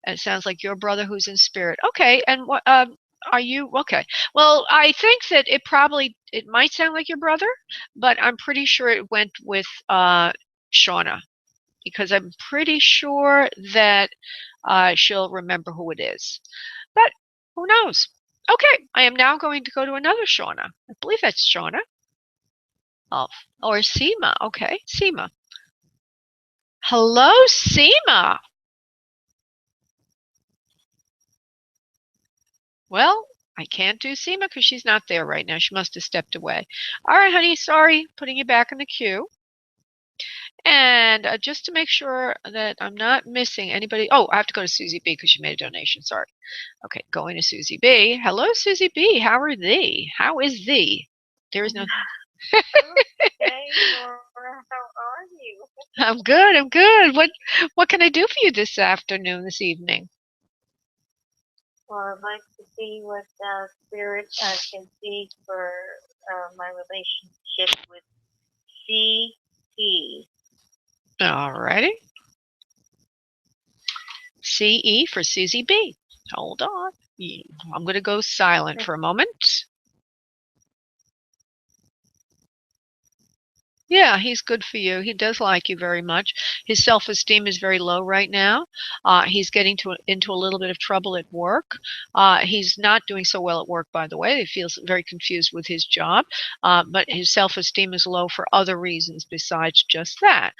S2: It sounds like your brother who's in spirit. Okay, and what are you? Okay. Well, I think that it might sound like your brother, but I'm pretty sure it went with Shauna, because I'm pretty sure that she'll remember who it is. But who knows? Okay, I am now going to go to another Shauna. I believe that's Shauna. Oh, or Seema. Okay, Seema. Hello, Seema. Well, I can't do Seema because she's not there right now. She must have stepped away. All right, honey, sorry. Putting you back in the queue. And just to make sure that I'm not missing anybody. Oh, I have to go to Susie B because she made a donation. Sorry. Okay, going to Susie B. Hello, Susie B. How are thee? How is thee? There is no.
S4: Hey, Laura, how are you?
S2: I'm good. I'm good. What can I do for you this afternoon, this evening?
S4: Well, I'd like to see what spirit can see for my relationship with CE.
S2: Alrighty. CE for Susie B. Hold on. I'm going to go silent for a moment. Yeah, he's good for you. He does like you very much. His self-esteem is very low right now. He's getting into a little bit of trouble at work. He's not doing so well at work, by the way. He feels very confused with his job, but his self-esteem is low for other reasons besides just that.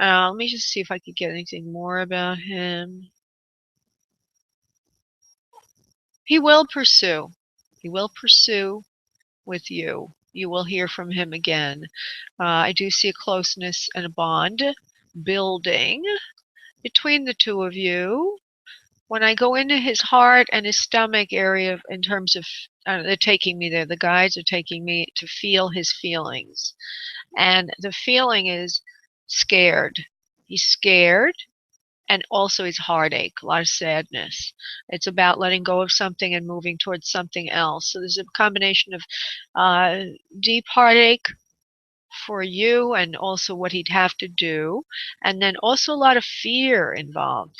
S2: Let me just see if I could get anything more about him. He will pursue. He will pursue with you. You will hear from him again. I do see a closeness and a bond building between the two of you. When I go into his heart and his stomach area in terms of, they're taking me there, the guides are taking me to feel his feelings. And the feeling is scared. He's scared. And also his heartache, a lot of sadness. It's about letting go of something and moving towards something else. So there's a combination of deep heartache for you and also what he'd have to do, and then also a lot of fear involved.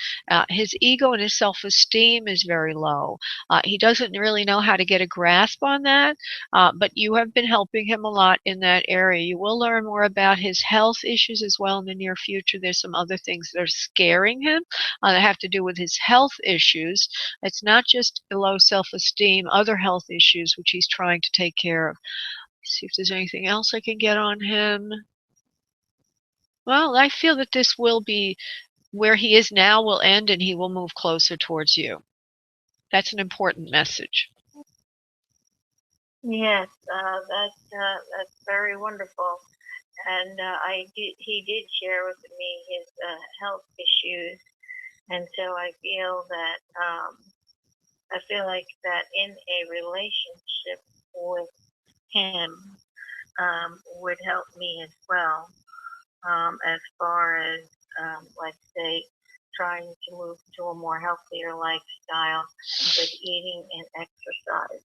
S2: His ego and his self-esteem is very low. He doesn't really know how to get a grasp on that, but you have been helping him a lot in that area. You will learn more about his health issues as well in the near future. There's some other things that are scaring him that have to do with his health issues. It's not just low self-esteem, other health issues which he's trying to take care of. See if there's anything else I can get on him. Well, I feel that this will be where he is now will end and he will move closer towards you. That's an important message.
S4: Yes, that's very wonderful. And he did share with me his health issues, and so I feel like that in a relationship with him would help me as well, as far as let's say trying to move to a more healthier lifestyle with eating and exercise.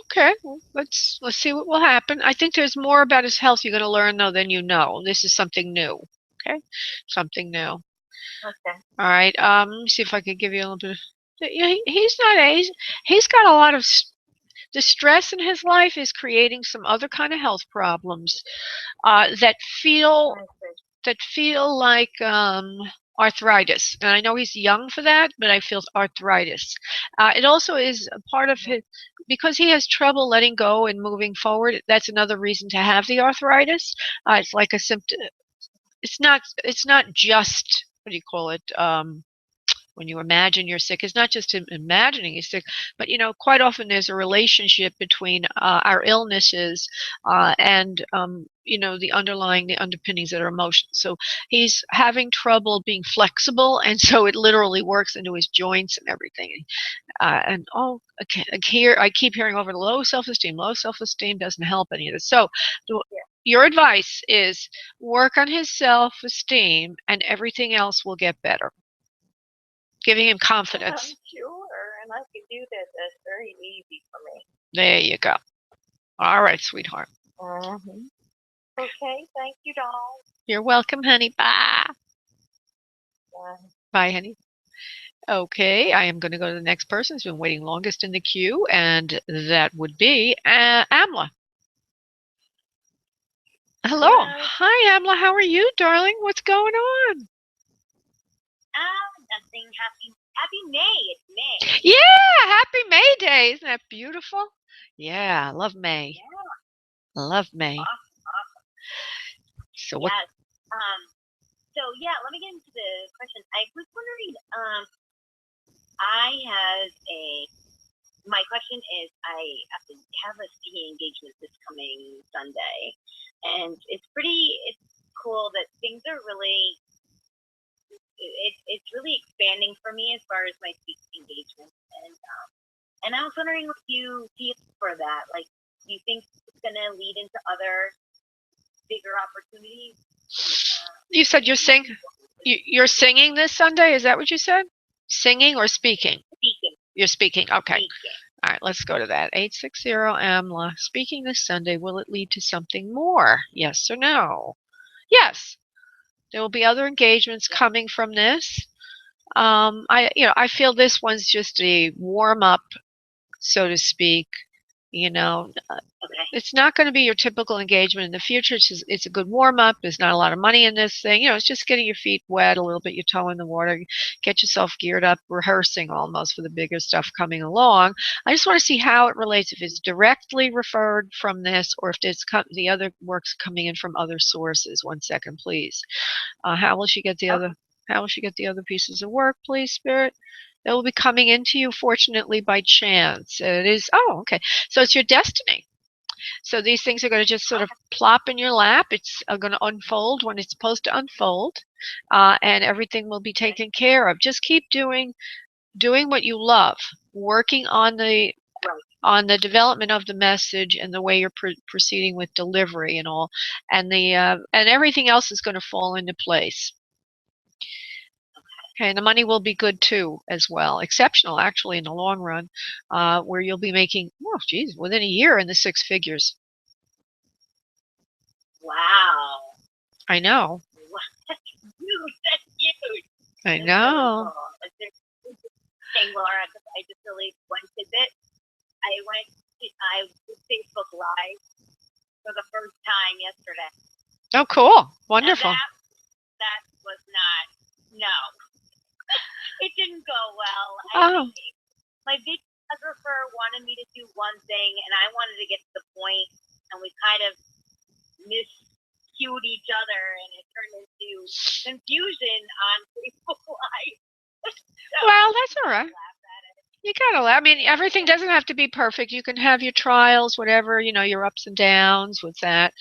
S2: Okay, well, let's see what will happen. I think there's more about his health you're going to learn though than you know. This is something new. Okay, something new.
S4: Okay.
S2: All right. Let me see if I could give you a little bit. He's got a lot of the stress in his life is creating some other kind of health problems that feel like arthritis. And I know he's young for that, but I feel arthritis. It also is a part of his, because he has trouble letting go and moving forward. That's another reason to have the arthritis. It's like a symptom. It's not just, what do you call it? When you imagine you're sick, it's not just imagining you're sick, but quite often there's a relationship between our illnesses and the underpinnings that are emotions. So he's having trouble being flexible, and so it literally works into his joints and everything. I keep hearing over low self-esteem. Low self-esteem doesn't help any of this. So your advice is work on his self-esteem, and everything else will get better. Giving him confidence.
S4: I'm sure, and I can do that. That's very easy for me.
S2: There you go. All right, sweetheart.
S4: Mm-hmm. Okay, thank you, doll.
S2: You're welcome, honey. Bye.
S4: Bye.
S2: Bye, honey. Okay, I am going to go to the next person who's been waiting longest in the queue, and that would be Amla. Hello. Hi, Amla. How are you, darling? What's going on?
S4: Nothing. Happy May. It's May.
S2: Yeah, happy May Day. Isn't that beautiful? Yeah, I love May.
S4: Yeah.
S2: I love May.
S4: Awesome.
S2: So what?
S4: Yes. So yeah, let me get into the question. I was wondering. My question is, I have a speaking engagement this coming Sunday, and it's cool that things are really. It's really expanding for me as far as my speaking engagement, and I was wondering what you see for that. Like, do you think it's going to lead into other bigger opportunities?
S2: You said you're singing this Sunday. Is that what you said? Singing or speaking?
S4: Speaking.
S2: You're speaking. Okay.
S4: Speaking.
S2: All right, let's go to that. 860 AMLA. Speaking this Sunday, will it lead to something more? Yes or no? Yes. There will be other engagements coming from this. I feel this one's just a warm up, so to speak.
S4: Okay.
S2: It's not going to be your typical engagement in the future. It's a good warm up. There's not a lot of money in this thing. It's just getting your feet wet a little bit, your toe in the water, get yourself geared up, rehearsing almost for the bigger stuff coming along. I just want to see how it relates, if it's directly referred from this or if it's the other work's coming in from other sources. 1 second, please. How will she get the other? How will she get the other pieces of work, please, Spirit? That will be coming into you, fortunately, by chance. It is. Oh, okay. So it's your destiny. So these things are going to just sort of plop in your lap. It's going to unfold when it's supposed to unfold, and everything will be taken care of. Just keep doing what you love, working on the development of the message and the way you're proceeding with delivery and all, and everything else is going to fall into place. Okay, and the money will be good too, as well. Exceptional, actually, in the long run, where you'll be making, within a year in the 6 figures.
S4: Wow.
S2: I know.
S4: That's huge. That's huge.
S2: I know.
S4: Really cool. Saying, Laura, because I just really went to it. I did Facebook Live for the first time yesterday.
S2: Oh, cool. Wonderful.
S4: That was not, no. It didn't go well. My videographer wanted me to do one thing, and I wanted to get to the point, and we kind of miscued each other, and it turned into confusion on Facebook Live.
S2: Well, that's all right. You gotta laugh. I mean, everything doesn't have to be perfect. You can have your trials, whatever, your ups and downs with that.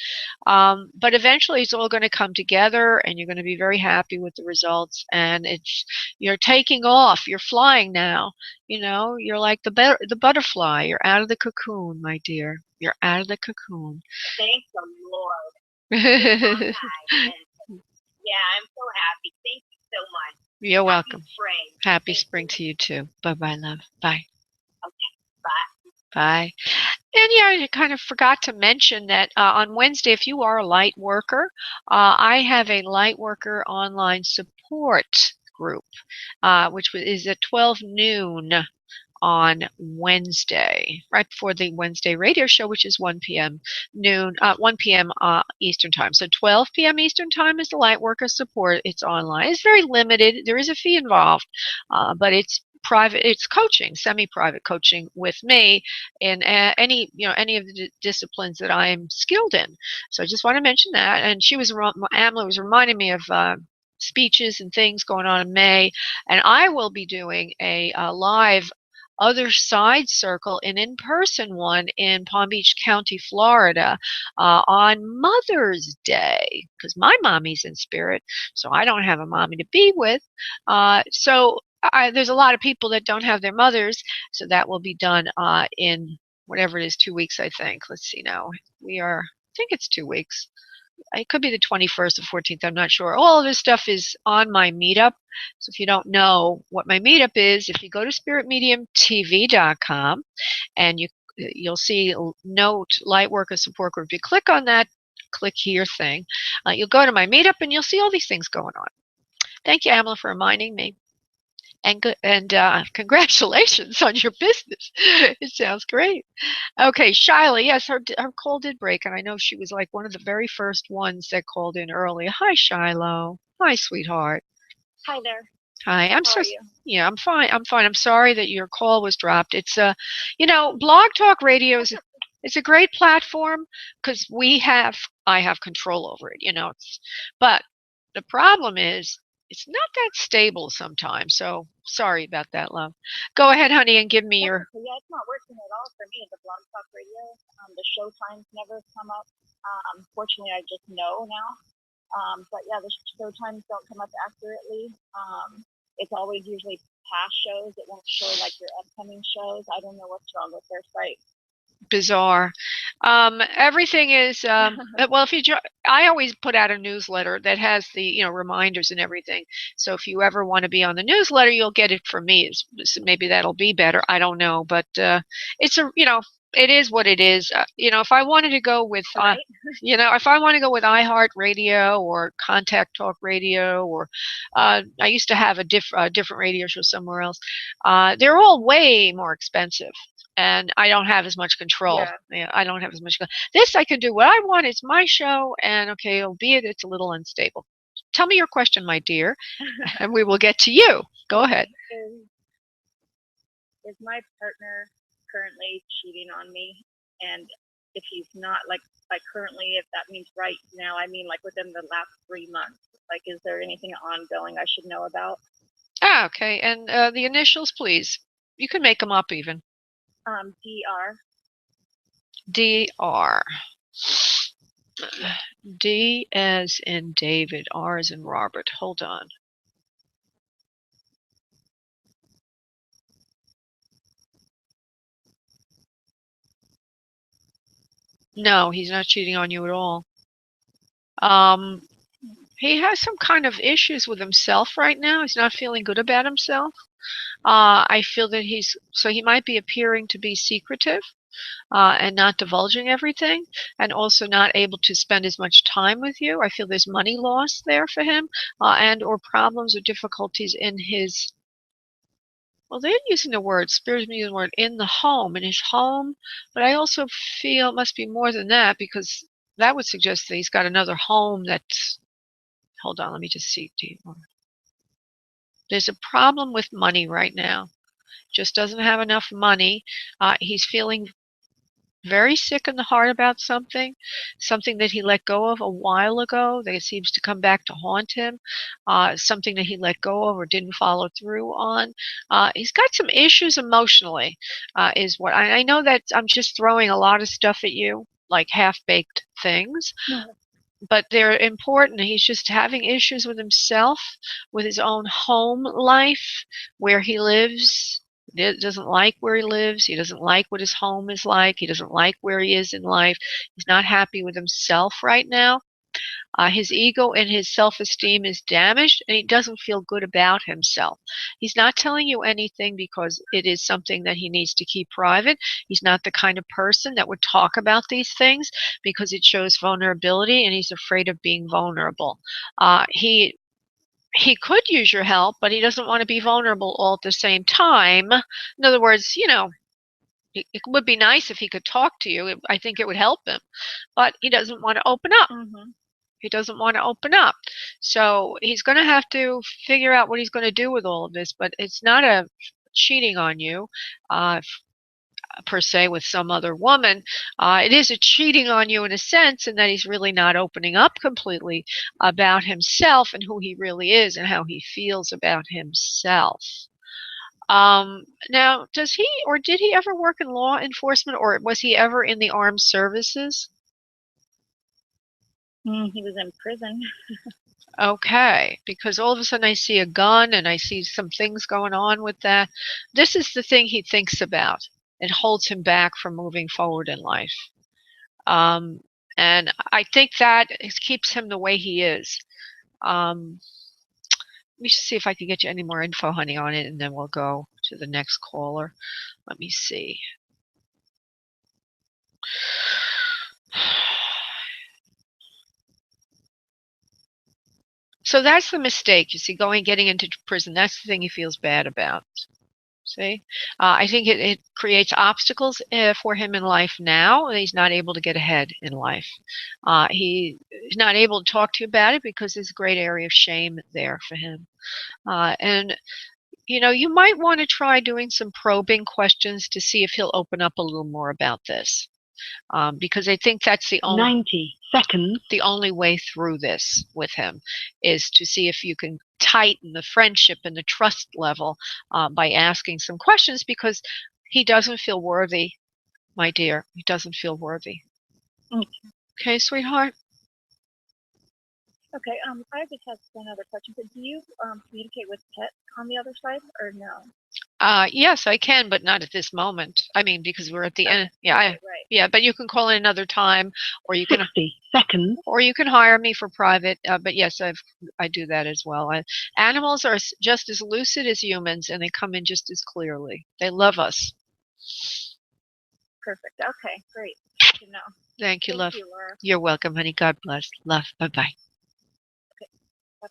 S2: But eventually it's all going to come together and you're going to be very happy with the results. And you're taking off. You're flying now. You're like the butterfly. You're out of the cocoon, my dear. You're out of the cocoon.
S4: Thank the Lord. Yeah, I'm so happy. Thank you so much.
S2: You're welcome.
S4: Spring.
S2: Happy spring to you too. Bye-bye, love. Bye.
S4: Okay, bye.
S2: Bye. And I kind of forgot to mention that on Wednesday, if you are a light worker, I have a light worker online support group, which is at 12 noon on Wednesday, right before the Wednesday radio show, which is 1 p.m. 1 p.m. Eastern time. So 12 p.m. Eastern time is the light worker support. It's online. It's very limited. There is a fee involved, but it's private. It's coaching, semi-private coaching with me in any of the disciplines that I am skilled in. So I just want to mention that. And Amla was reminding me of speeches and things going on in May, and I will be doing a live other side circle, an in-person one in Palm Beach County, Florida, on Mother's Day, because my mommy's in spirit, so I don't have a mommy to be with. So there's a lot of people that don't have their mothers, so that will be done in whatever it is, 2 weeks, I think. Let's see now. I think it's 2 weeks. It could be the 21st or 14th, I'm not sure. All of this stuff is on my meetup. So if you don't know what my meetup is, if you go to spiritmediumtv.com and you'll see note Lightworker Support Group. You click on that click here thing. You'll go to my meetup and you'll see all these things going on. Thank you, Amla, for reminding me. And congratulations on your business. It sounds great. Okay, Shyla, yes, her call did break, and I know she was like one of the very first ones that called in early. Hi, Shiloh. Hi, sweetheart.
S4: Hi there.
S2: Hi,
S4: How are you?
S2: Yeah, I'm fine. I'm sorry that your call was dropped. It's Blog Talk Radio it's a great platform because I have control over it. But the problem is it's not that stable sometimes. So sorry about that, love. Go ahead, honey, and give me your.
S4: Yeah, it's not working at all for me. The Blog Talk Radio, the show times never come up. Fortunately, I just know now. But yeah, the show times don't come up accurately. It's always usually past shows. It won't show like your upcoming shows. I don't know what's wrong with their site.
S2: Bizarre. Everything is well. I always put out a newsletter that has the reminders and everything. So if you ever want to be on the newsletter, you'll get it from me. Maybe that'll be better. I don't know, but it's it is what it is. If I wanted to go with,
S4: Right?
S2: if I want to go with iHeart Radio or Contact Talk Radio, or I used to have a different radio show somewhere else. They're all way more expensive, and I don't have as much control.
S4: Yeah.
S2: I don't have as much. This I can do what I want. It's my show, and okay, albeit it's a little unstable. Tell me your question, my dear, and we will get to you. Go ahead.
S4: Is my partner currently cheating on me? And if he's not, like currently, if that means right now, I mean like within the last 3 months, like is there anything ongoing I should know about?
S2: Okay, and the initials, please. You can make them up even.
S4: DR.
S2: DR. D as in David, R as in Robert. Hold on. No, he's not cheating on you at all. He has some kind of issues with himself right now. He's not feeling good about himself. I feel that he might be appearing to be secretive and not divulging everything, and also not able to spend as much time with you. I feel there's money loss there for him, and or problems or difficulties in his. Well, they're using the word, Spirit's using the word in his home, but I also feel it must be more than that, because that would suggest that he's got another home that's, hold on, let me just see. There's a problem with money right now. Just doesn't have enough money. He's feeling very sick in the heart about something that he let go of a while ago that seems to come back to haunt him, something that he let go of or didn't follow through on. He's got some issues emotionally, is what I know. That I'm just throwing a lot of stuff at you, like half-baked things.
S4: No.
S2: But they're important. He's just having issues with himself, with his own home life, where he lives. He doesn't like where he lives. He doesn't like what his home is like. He doesn't like where he is in life. He's not happy with himself right now. His ego and his self-esteem is damaged, and he doesn't feel good about himself. He's not telling you anything because it is something that he needs to keep private. He's not the kind of person that would talk about these things because it shows vulnerability, and he's afraid of being vulnerable. He could use your help, but he doesn't want to be vulnerable all at the same time. In other words, it would be nice if he could talk to you. I think it would help him, but he doesn't want to open up.
S4: Mm-hmm.
S2: He doesn't want to open up. So he's going to have to figure out what he's going to do with all of this, but it's not a cheating on you, per se, with some other woman. It is a cheating on you in a sense, in that he's really not opening up completely about himself and who he really is and how he feels about himself. Now, does he or did he ever work in law enforcement, or was he ever in the armed services?
S4: He was in prison.
S2: Okay, because all of a sudden I see a gun and I see some things going on with that. This is the thing he thinks about. It holds him back from moving forward in life. And I think that keeps him the way he is. Let me see if I can get you any more info, honey, on it, and then we'll go to the next caller. Let me see. So that's the mistake, you see, getting into prison. That's the thing he feels bad about. See, I think it creates obstacles for him in life now. He's not able to get ahead in life. He's not able to talk to you about it because there's a great area of shame there for him. And you might want to try doing some probing questions to see if he'll open up a little more about this. Because I think that's the only
S3: 90 seconds.
S2: The only way through this with him is to see if you can tighten the friendship and the trust level by asking some questions, because he doesn't feel worthy, my dear. He doesn't feel worthy. Okay, sweetheart?
S4: Okay, I just have one other question. So do you communicate with Pet on the other side, or no?
S2: Yes, I can, but not at this moment. I mean, because we're at the end. Yeah,
S4: right.
S2: Yeah, but you can call in another time, or you can
S3: 60 seconds.
S2: Or you can hire me for private. But yes, I do that as well. Animals are just as lucid as humans, and they come in just as clearly. They love us.
S4: Perfect. Okay, great. Good to know.
S2: Thank you, love.
S4: Thank you, Laura.
S2: You're welcome, honey. God bless. Love. Bye-bye.
S4: Bye-bye.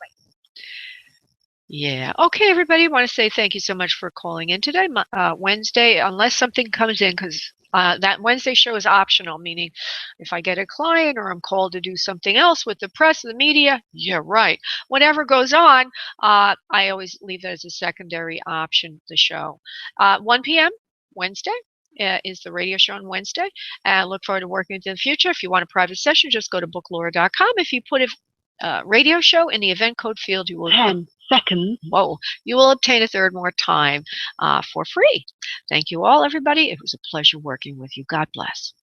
S2: Yeah. Okay, everybody. I want to say thank you so much for calling in today. Wednesday, unless something comes in, because that Wednesday show is optional, meaning if I get a client or I'm called to do something else with the press and the media, yeah, right. Whatever goes on, I always leave that as a secondary option, the show. 1 p.m. Wednesday. Is the radio show on Wednesday. I look forward to working with you in the future. If you want a private session, just go to booklaura.com. If you put a radio show in the event code field, you will
S5: 10 seconds.
S2: Whoa, you will obtain a third more time for free. Thank you all, everybody. It was a pleasure working with you. God bless.